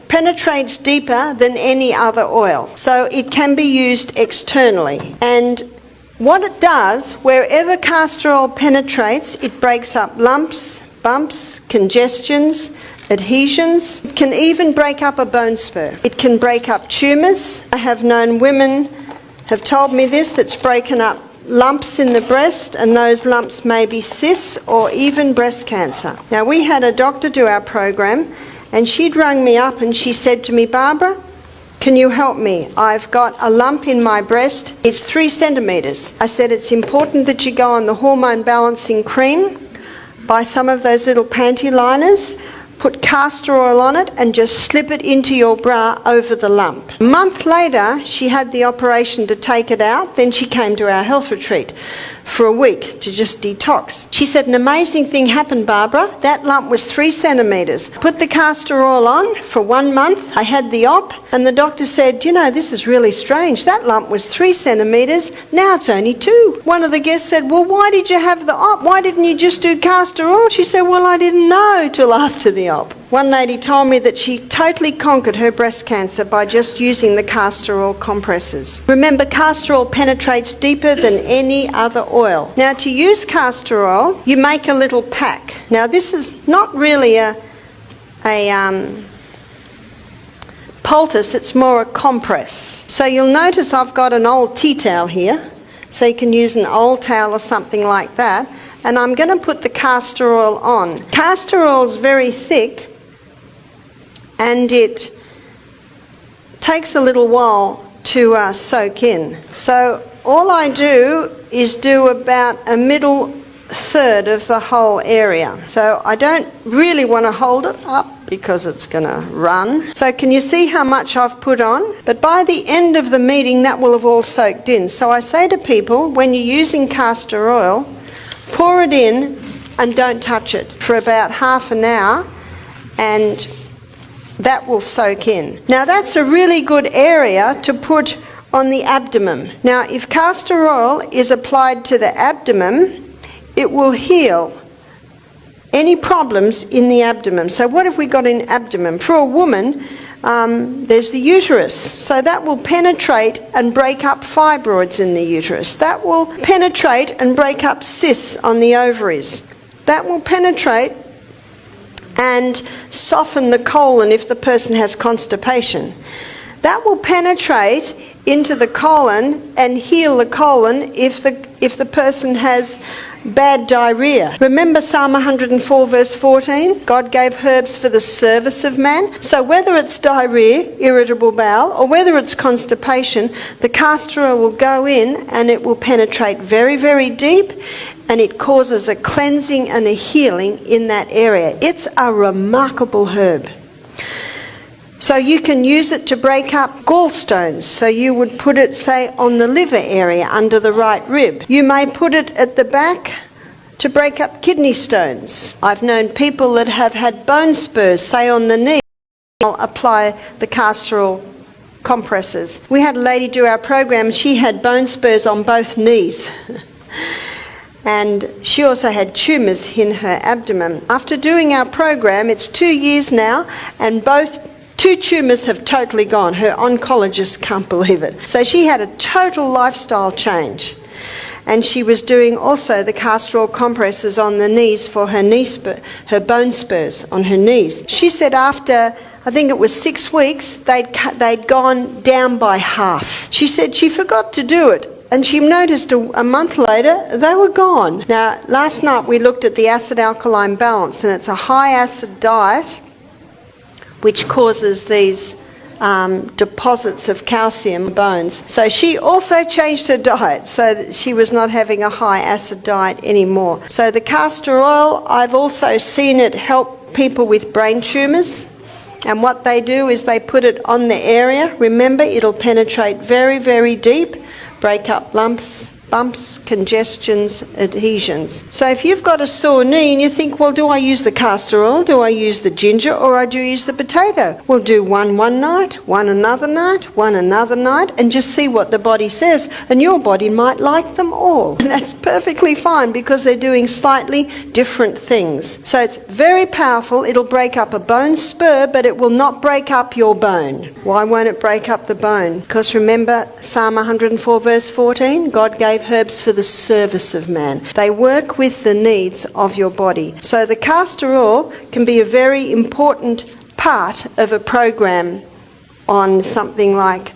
penetrates deeper than any other oil. So it can be used externally. And what it does, wherever castor oil penetrates, it breaks up lumps, bumps, congestions, adhesions. It can even break up a bone spur. It can break up tumours. I have known women have told me this, that's broken up lumps in the breast, and those lumps may be cysts or even breast cancer. Now, we had a doctor do our program, and she'd rung me up and she said to me, Barbara, can you help me? I've got a lump in my breast. It's 3 centimetres. I said, it's important that you go on the hormone balancing cream, buy some of those little panty liners, put castor oil on it and just slip it into your bra over the lump. A month later, she had the operation to take it out. Then she came to our health retreat for a week to just detox. She said, an amazing thing happened, Barbara. That lump was 3 centimetres. Put the castor oil on for 1 month. I had the op, and the doctor said, you know, this is really strange. That lump was 3 centimetres. Now it's only 2. One of the guests said, well, why did you have the op? Why didn't you just do castor oil? She said, well, I didn't know till after the op. One lady told me that she totally conquered her breast cancer by just using the castor oil compresses. Remember, castor oil penetrates deeper than any other oil. Now, to use castor oil, you make a little pack. Now, this is not really a poultice, it's more a compress. So you'll notice I've got an old tea towel here, so you can use an old towel or something like that, and I'm going to put the castor oil on. Castor oil is very thick, and it takes a little while to soak in. So all I do is do about a middle third of the whole area. So I don't really want to hold it up because it's going to run. So can you see how much I've put on? But by the end of the meeting, that will have all soaked in. So I say to people, when you're using castor oil, pour it in and don't touch it for about half an hour, and that will soak in. Now, that's a really good area to put on the abdomen. Now, if castor oil is applied to the abdomen, it will heal any problems in the abdomen. So what have we got in abdomen? For a woman, there's the uterus. So that will penetrate and break up fibroids in the uterus. That will penetrate and break up cysts on the ovaries. That will penetrate and soften the colon if the person has constipation. That will penetrate into the colon and heal the colon if the person has bad diarrhea. Remember Psalm 104 verse 14? God gave herbs for the service of man. So whether it's diarrhea, irritable bowel, or whether it's constipation, the castor oil will go in and it will penetrate very, very deep, and it causes a cleansing and a healing in that area. It's a remarkable herb. So you can use it to break up gallstones. So you would put it, say, on the liver area under the right rib. You may put it at the back to break up kidney stones. I've known people that have had bone spurs, say on the knee. I'll apply the castor oil compresses. We had a lady do our program. She had bone spurs on both knees. And she also had tumours in her abdomen. After doing our program, it's 2 years now, and both 2 tumours have totally gone. Her oncologist can't believe it. So she had a total lifestyle change. And she was doing also the castor oil compresses on the knees for her bone spurs on her knees. She said after, I think it was 6 weeks, they'd gone down by half. She said she forgot to do it, and she noticed a month later they were gone. Now, last night we looked at the acid-alkaline balance, and it's a high-acid diet which causes these deposits of calcium in bones. So she also changed her diet so that she was not having a high acid diet anymore. So the castor oil, I've also seen it help people with brain tumours. And what they do is they put it on the area. Remember, it'll penetrate very, very deep, break up lumps, bumps, congestions, adhesions. So if you've got a sore knee and you think, well, do I use the castor oil, do I use the ginger, or do I use the potato? Well, do one night, one another night, one another night, and just see what the body says. And your body might like them all. And that's perfectly fine because they're doing slightly different things. So it's very powerful. It'll break up a bone spur, but it will not break up your bone. Why won't it break up the bone? Because remember Psalm 104 verse 14? God gave herbs for the service of man. They work with the needs of your body. So the castor oil can be a very important part of a program on something like,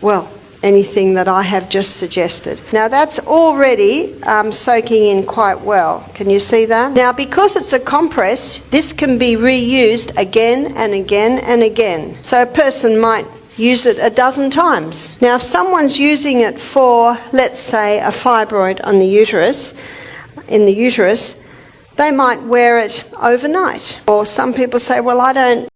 well, anything that I have just suggested. Now that's already soaking in quite well. Can you see that? Now because it's a compress, this can be reused again and again and again. So a person might use it a dozen times. Now if someone's using it for, let's say, a fibroid on the uterus, in the uterus, they might wear it overnight. Or some people say, well, I don't